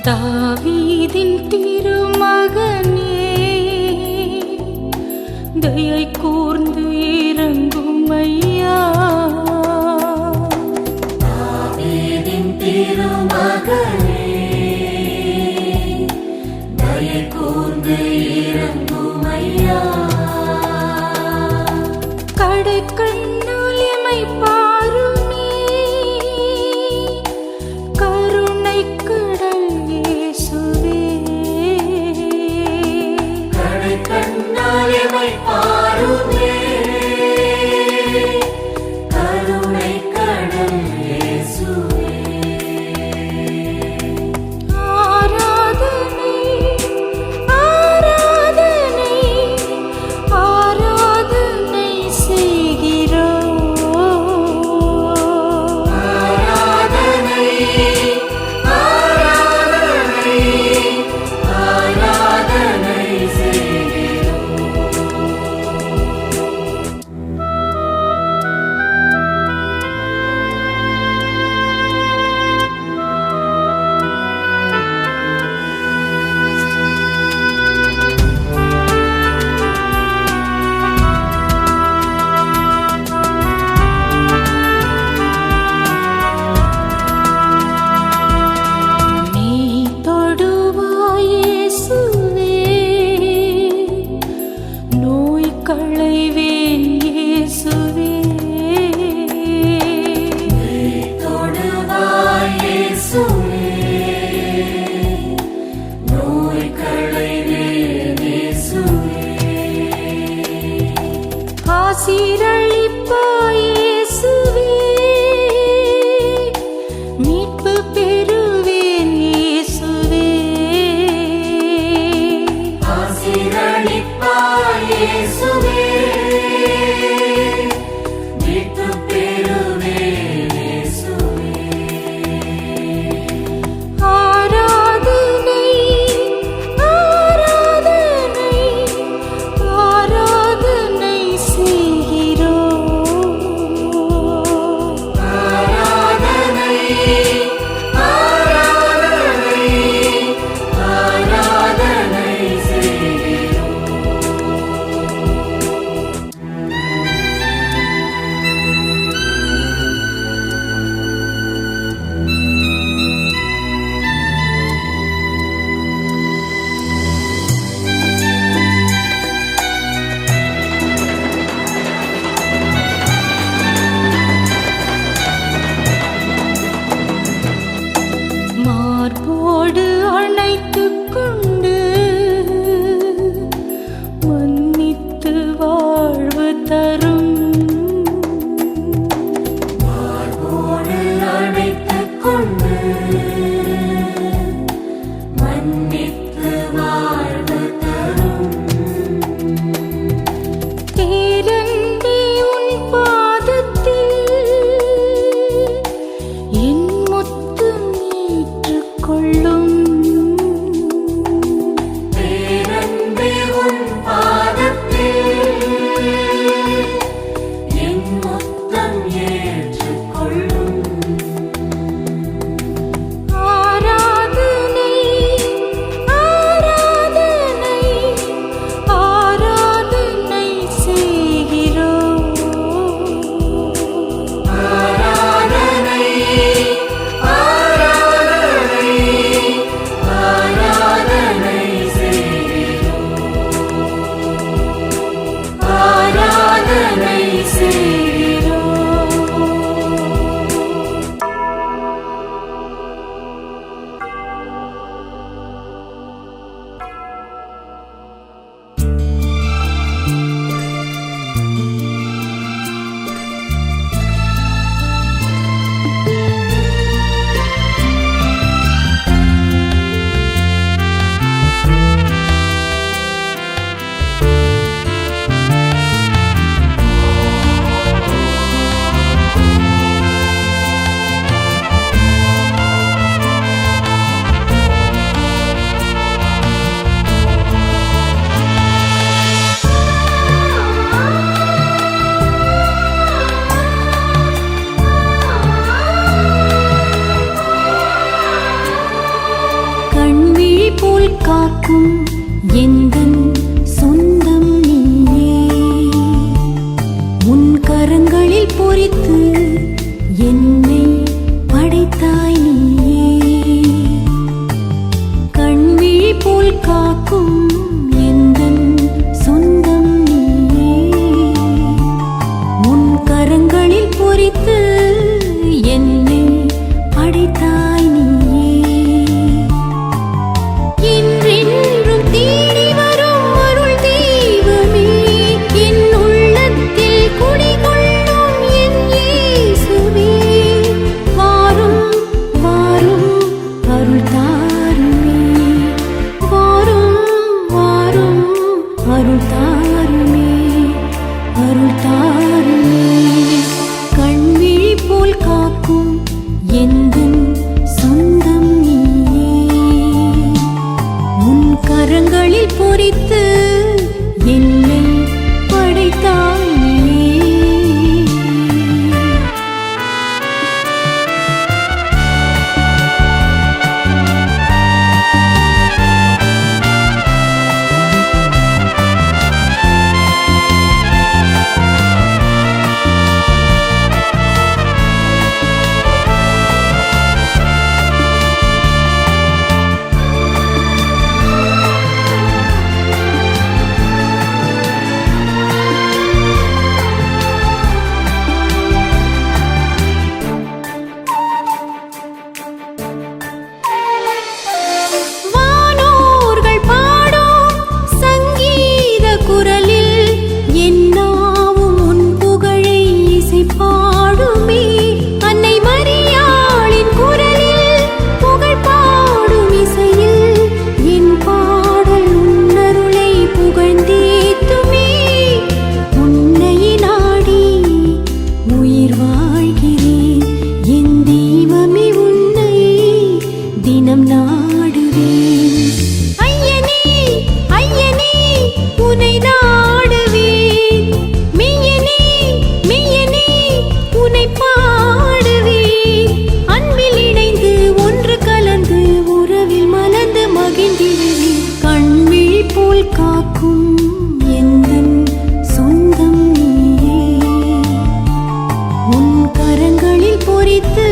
தாவீதின் திருமகனே, தயை கூர்ந்து இறங்குமையா. தாவீதின் திருமகனே, தயை கூர்ந்து இறங்குமையா. கடைக்கண்ணால் எமை பாருமே, கருணை கடல் இயேசுவே. கடைக்கண்ணால் எமை பாருமே, கருணை கடல் இயேசுவே. ஆராதனை ஆராதனை ஆராதனை செய்கிறோம். காக்கும் எந்தன் சொந்தம் நீயே. உன் கரங்களில் பொறித்து என்னை படைத்தாய் நீயே. கண்விழி போல் காக்கும் எந்தன் சொந்தம் நீயே. உன் கரங்களில் பொறித்து என்னை படைத்தாய் நீயே. என்றென்றும் தேடி வரும் அருள் தெய்வமே, என் உள்ளத்தில் குடிகொள்ளும் என் இயேசுவே. வாரும் வாரும் அருள் தாருமே, வாரும் வாரும் அருள் தாருமே, அருள் தாருமே. கண்விழி போல் காக்கும் எந்தன் சொந்தம் நீயே. உன் கரங்களில் பொறித்து என்னை படைத்தாய் நீயே. வானோர்கள் பாடும் சங்கீத குரலில் என் நாவும் உன் புகழை இசைப்பாடுமே. அன்னை மரியாளின் குரலில் புகழ் பாடும் இசையில் என் பாடல் உன்னருளை புகழ்ந்தேத்துமே. உன்னை நாடி உயிர் வாழ்கிறேன் என் தெய்வமே, உன்னை தினம் நாடுவேன். ஐயனே ஐயனே உன்னை நாடுவேன். மெய்யனே மெய்யனே உன்னை பாடுவேன். அன்பில் இணைந்து ஒன்று கலந்து உறவில் மலர்ந்து மகிழ்ந்திடுவேன். கண்விழி போல் காக்கும் எந்தன் சொந்தம் நீயே. உன் கரங்களில் பொறித்து